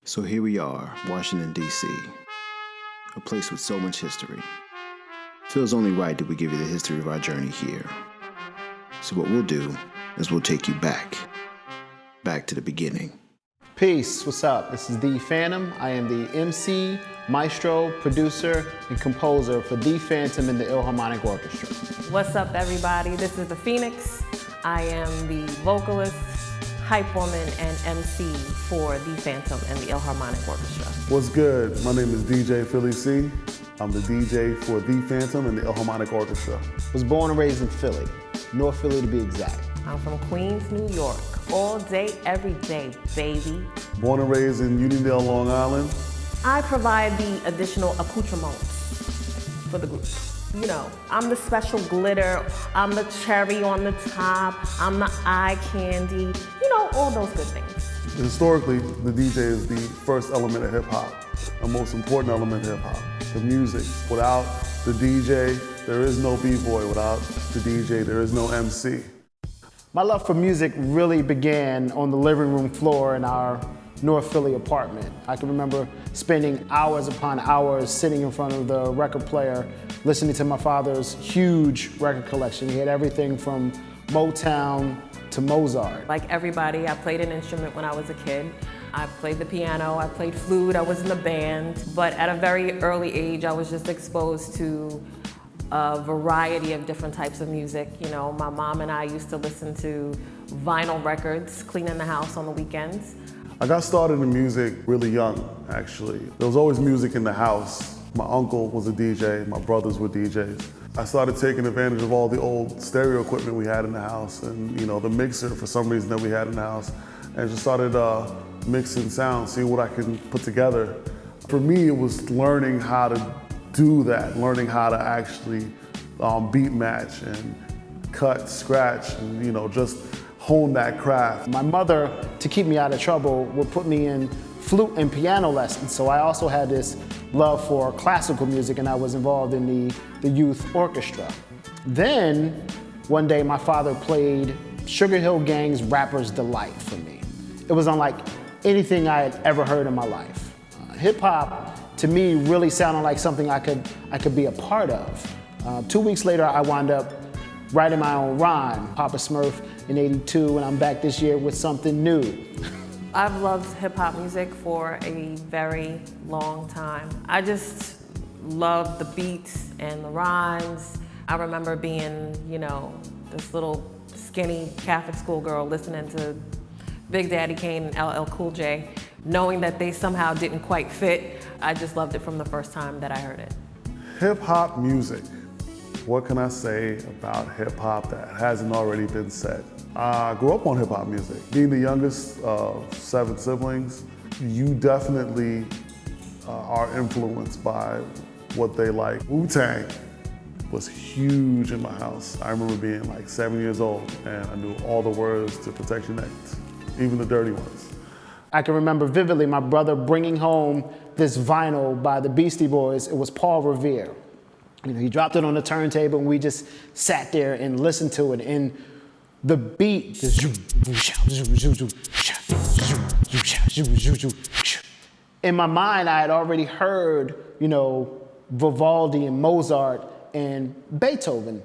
So here we are, Washington, D.C., a place with so much history. Feels only right that we give you the history of our journey here. So what we'll do is we'll take you back to the beginning. Peace, what's up? This is The Phantom. I am the MC, maestro, producer, and composer for The Phantom and the Illharmonic Orchestra. What's up, everybody? This is the Phoenix. I am the vocalist, hype woman, and MC for The Phantom and the Illharmonic Orchestra. What's good? My name is DJ Philly C. I'm the DJ for The Phantom and the Illharmonic Orchestra. Was born and raised in Philly, North Philly to be exact. I'm from Queens, New York. All day, every day, baby. Born and raised in Uniondale, Long Island. I provide the additional accoutrements for the group. You know, I'm the special glitter, I'm the cherry on the top, I'm the eye candy, you know, all those good things. Historically, the DJ is the first element of hip hop, the most important element of hip hop, the music. Without the DJ, there is no B-boy. Without the DJ, there is no MC. My love for music really began on the living room floor in our North Philly apartment. I can remember spending hours upon hours sitting in front of the record player, listening to my father's huge record collection. He had everything from Motown to Mozart. Like everybody, I played an instrument when I was a kid. I played the piano, I played flute, I was in the band. But at a very early age, I was just exposed to a variety of different types of music. You know, my mom and I used to listen to vinyl records, cleaning the house on the weekends. I got started in music really young, actually. There was always music in the house. My uncle was a DJ, my brothers were DJs. I started taking advantage of all the old stereo equipment we had in the house and, you know, the mixer for some reason that we had in the house, and just started mixing sounds, see what I can put together. For me, it was learning how to do that, learning how to actually beat match and cut, scratch, and, you know, just hone that craft. My mother, to keep me out of trouble, would put me in flute and piano lessons. So I also had this love for classical music, and I was involved in the youth orchestra. Then, one day, my father played Sugar Hill Gang's Rapper's Delight for me. It was unlike anything I had ever heard in my life. Hip hop, to me, really sounded like something I could be a part of. 2 weeks later, I wound up writing my own rhyme, Papa Smurf in '82, and I'm back this year with something new. I've loved hip hop music for a very long time. I just love the beats and the rhymes. I remember being, you know, this little skinny Catholic schoolgirl listening to Big Daddy Kane and LL Cool J, knowing that they somehow didn't quite fit. I just loved it from the first time that I heard it. Hip hop music. What can I say about hip hop that hasn't already been said? I grew up on hip hop music. Being the youngest of 7 siblings, you definitely are influenced by what they like. Wu-Tang was huge in my house. I remember being like 7 years old and I knew all the words to Protect Your Neck, even the dirty ones. I can remember vividly my brother bringing home this vinyl by the Beastie Boys. It was Paul Revere. You know, he dropped it on the turntable and we just sat there and listened to it. And the beat, in my mind, I had already heard, you know, Vivaldi and Mozart and Beethoven.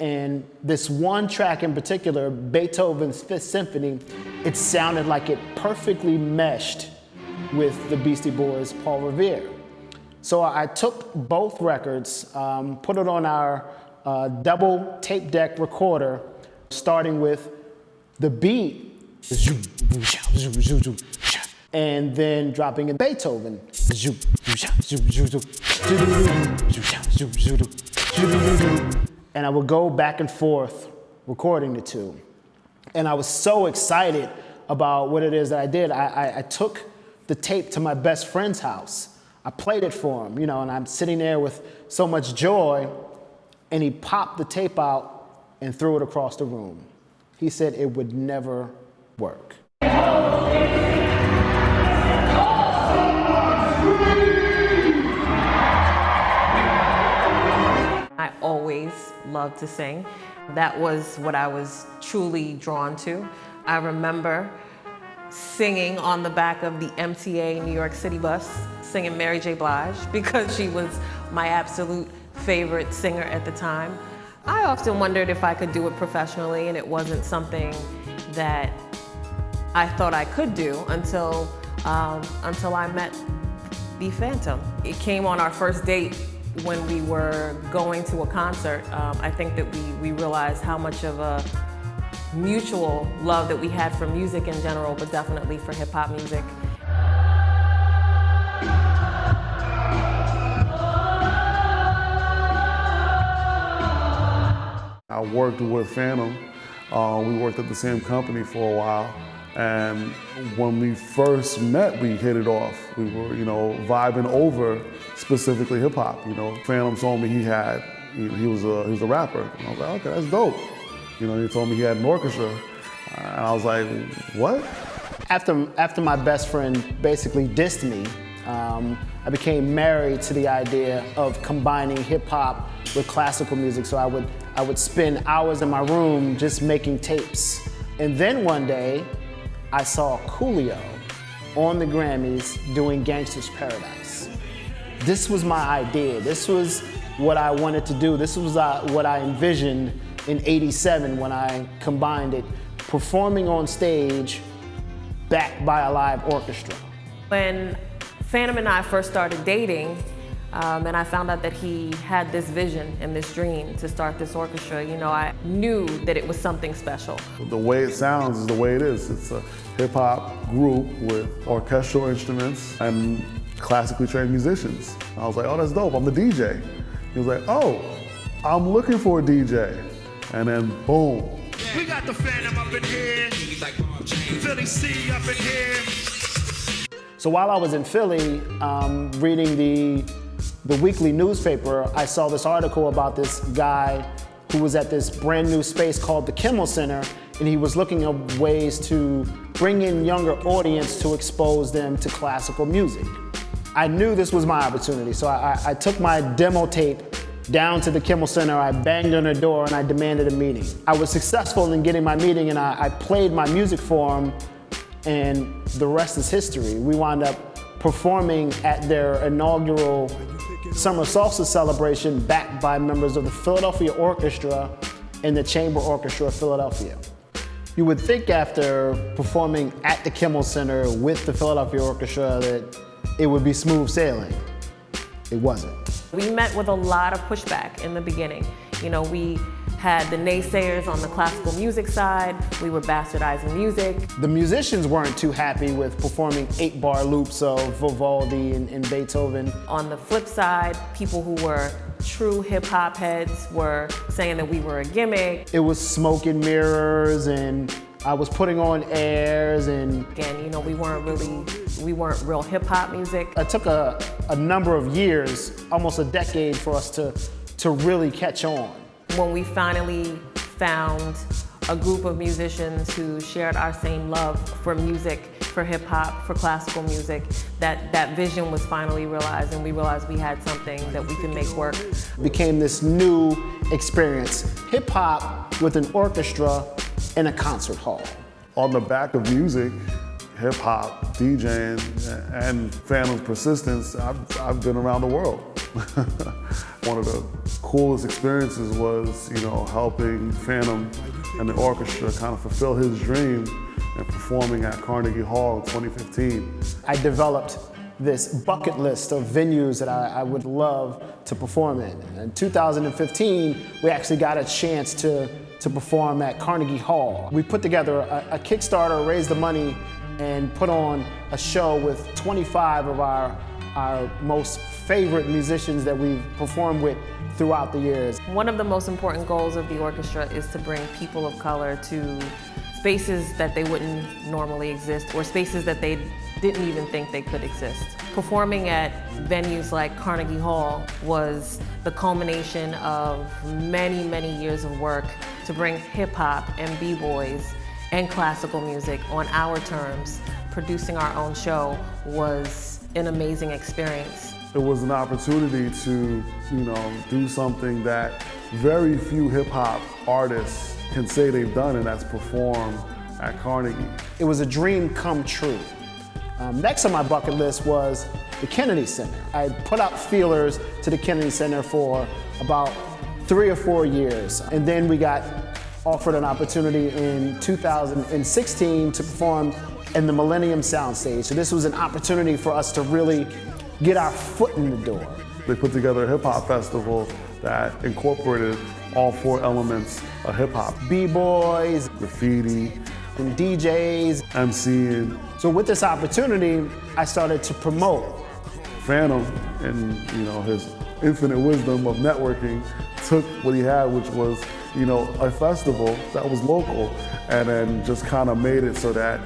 And this one track in particular, Beethoven's Fifth Symphony, it sounded like it perfectly meshed with the Beastie Boys' Paul Revere. So I took both records, put it on our double tape deck recorder, starting with the beat, and then dropping in Beethoven. And I would go back and forth recording the two. And I was so excited about what it is that I did. I took the tape to my best friend's house. I played it for him, you know, and I'm sitting there with so much joy, and he popped the tape out and threw it across the room. He said it would never work. I always loved to sing. That was what I was truly drawn to. I remember singing on the back of the MTA New York City bus, singing Mary J. Blige because she was my absolute favorite singer at the time. I often wondered if I could do it professionally, and it wasn't something that I thought I could do until I met the Phantom. It came on our first date when we were going to a concert. I think that we realized how much of a mutual love that we had for music in general, but definitely for hip hop music. I worked with Phantom. We worked at the same company for a while. And when we first met, we hit it off. We were, vibing over specifically hip hop. Phantom told me he was a rapper. And I was like, okay, that's dope. He told me he had an orchestra. And I was like, what? After my best friend basically dissed me, I became married to the idea of combining hip hop with classical music. So I would spend hours in my room just making tapes. And then one day, I saw Coolio on the Grammys doing Gangsta's Paradise. This was my idea. This was what I wanted to do. This was what I envisioned in '87 when I combined it, performing on stage, backed by a live orchestra. When Phantom and I first started dating, and I found out that he had this vision and this dream to start this orchestra, I knew that it was something special. The way it sounds is the way it is. It's a hip-hop group with orchestral instruments and classically trained musicians. I was like, oh, that's dope, I'm the DJ. He was like, oh, I'm looking for a DJ. And then, boom. We got the Phantom up in here, Philly C up in here. So while I was in Philly, reading the weekly newspaper, I saw this article about this guy who was at this brand new space called the Kimmel Center, and he was looking at ways to bring in younger audience to expose them to classical music. I knew this was my opportunity, so I took my demo tape down to the Kimmel Center, I banged on their door, and I demanded a meeting. I was successful in getting my meeting, and I played my music for them, and the rest is history. We wound up performing at their inaugural Summer Salsa celebration, backed by members of the Philadelphia Orchestra and the Chamber Orchestra of Philadelphia. You would think after performing at the Kimmel Center with the Philadelphia Orchestra that it would be smooth sailing. It wasn't. We met with a lot of pushback in the beginning. We had the naysayers on the classical music side. We were bastardizing music. The musicians weren't too happy with performing 8-bar loops of Vivaldi and Beethoven. On the flip side, people who were true hip hop heads were saying that we were a gimmick. It was smoke and mirrors, and I was putting on airs, and again, we weren't real hip hop music. It took a number of years, almost a decade, for us to really catch on. When we finally found a group of musicians who shared our same love for music, for hip hop, for classical music, that vision was finally realized, and we realized we had something that we could make work. It became this new experience, hip hop with an orchestra in a concert hall. On the back of music, hip hop, DJing, and Phantom's persistence, I've been around the world. One of the coolest experiences was, helping Phantom and the orchestra kind of fulfill his dream and performing at Carnegie Hall in 2015. I developed this bucket list of venues that I would love to perform in. In 2015, we actually got a chance to perform at Carnegie Hall. We put together a Kickstarter, raised the money, and put on a show with 25 of our most favorite musicians that we've performed with throughout the years. One of the most important goals of the orchestra is to bring people of color to spaces that they wouldn't normally exist, or spaces that they didn't even think they could exist. Performing at venues like Carnegie Hall was the culmination of many, many years of work to bring hip hop and b-boys and classical music on our terms. Producing our own show was an amazing experience. It was an opportunity to, do something that very few hip hop artists can say they've done, and that's perform at Carnegie. It was a dream come true. Next on my bucket list was the Kennedy Center. I put out feelers to the Kennedy Center for about 3 or 4 years. And then we got offered an opportunity in 2016 to perform in the Millennium Soundstage. So this was an opportunity for us to really get our foot in the door. They put together a hip hop festival that incorporated all 4 elements of hip hop. B-boys, Graffiti, and DJs. MCing. So with this opportunity, I started to promote. Phantom, and his infinite wisdom of networking, took what he had, which was a festival that was local, and then just kind of made it so that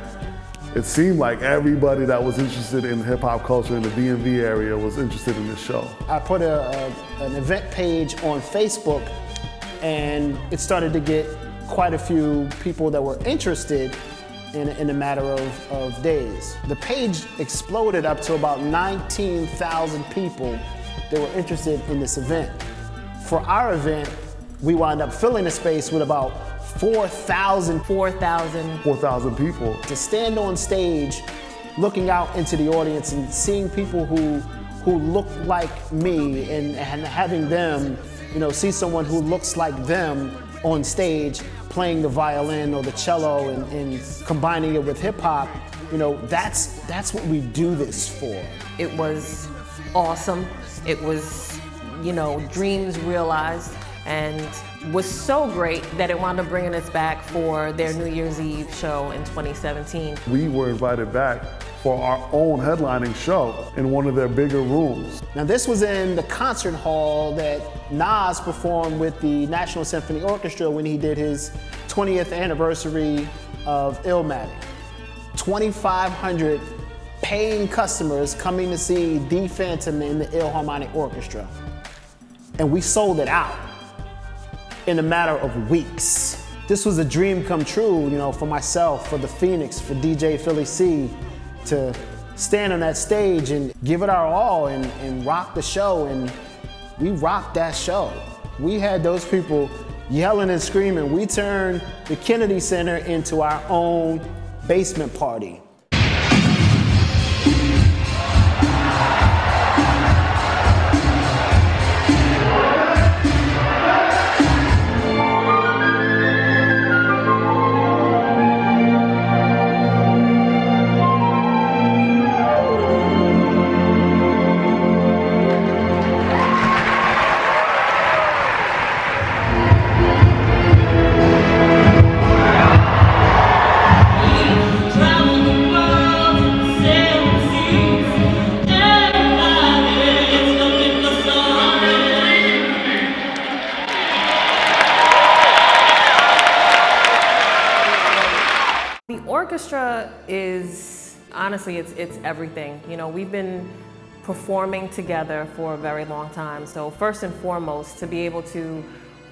it seemed like everybody that was interested in hip hop culture in the DMV area was interested in this show. I put an event page on Facebook, and it started to get quite a few people that were interested in a matter of days. The page exploded up to about 19,000 people that were interested in this event. For our event, we wound up filling the space with about 4,000 people. To stand on stage, looking out into the audience and seeing people who look like me and having them, see someone who looks like them on stage playing the violin or the cello and combining it with hip hop, that's what we do this for. It was awesome. It was, dreams realized, and was so great that it wound up bringing us back for their New Year's Eve show in 2017. We were invited back for our own headlining show in one of their bigger rooms. Now this was in the concert hall that Nas performed with the National Symphony Orchestra when he did his 20th anniversary of Illmatic. 2,500 paying customers coming to see the Phantom in the Illharmonic Orchestra. And we sold it out in a matter of weeks. This was a dream come true, for myself, for the Phoenix, for DJ Philly C, to stand on that stage and give it our all and rock the show, and we rocked that show. We had those people yelling and screaming. We turned the Kennedy Center into our own basement party. Orchestra is, honestly, it's everything. We've been performing together for a very long time. So first and foremost, to be able to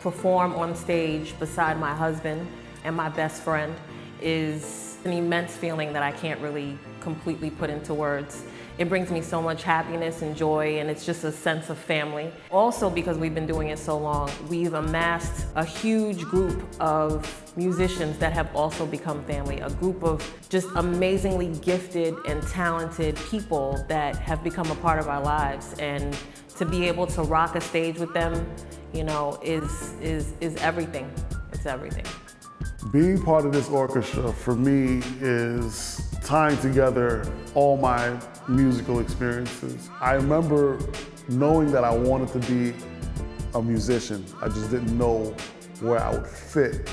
perform on stage beside my husband and my best friend is an immense feeling that I can't really completely put into words. It brings me so much happiness and joy, and it's just a sense of family. Also, because we've been doing it so long, we've amassed a huge group of musicians that have also become family, a group of just amazingly gifted and talented people that have become a part of our lives. And to be able to rock a stage with them, is everything. It's everything. Being part of this orchestra for me is tying together all my musical experiences. I remember knowing that I wanted to be a musician. I just didn't know where I would fit.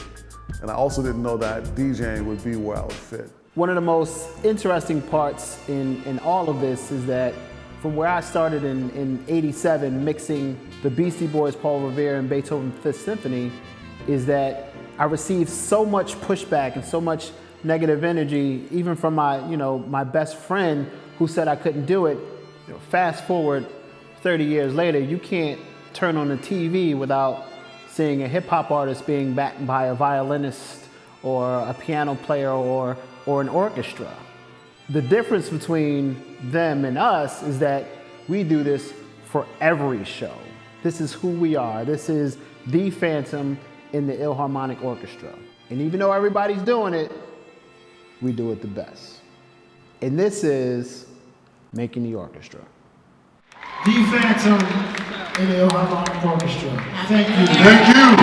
And I also didn't know that DJing would be where I would fit. One of the most interesting parts in all of this is that from where I started in '87 mixing the Beastie Boys, Paul Revere, and Beethoven's Fifth Symphony, is that I received so much pushback and so much negative energy, even from my best friend who said I couldn't do it. Fast forward 30 years later, you can't turn on the TV without seeing a hip hop artist being backed by a violinist or a piano player or an orchestra. The difference between them and us is that we do this for every show. This is who we are. This is the Phantom in the Illharmonic Orchestra. And even though everybody's doing it, we do it the best. And this is Making the Orchestra. The Phantom The Illharmonic Orchestra. Thank you. Thank you.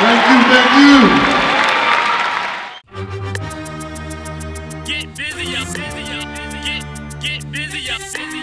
Thank you, thank you. Get busy, get busy,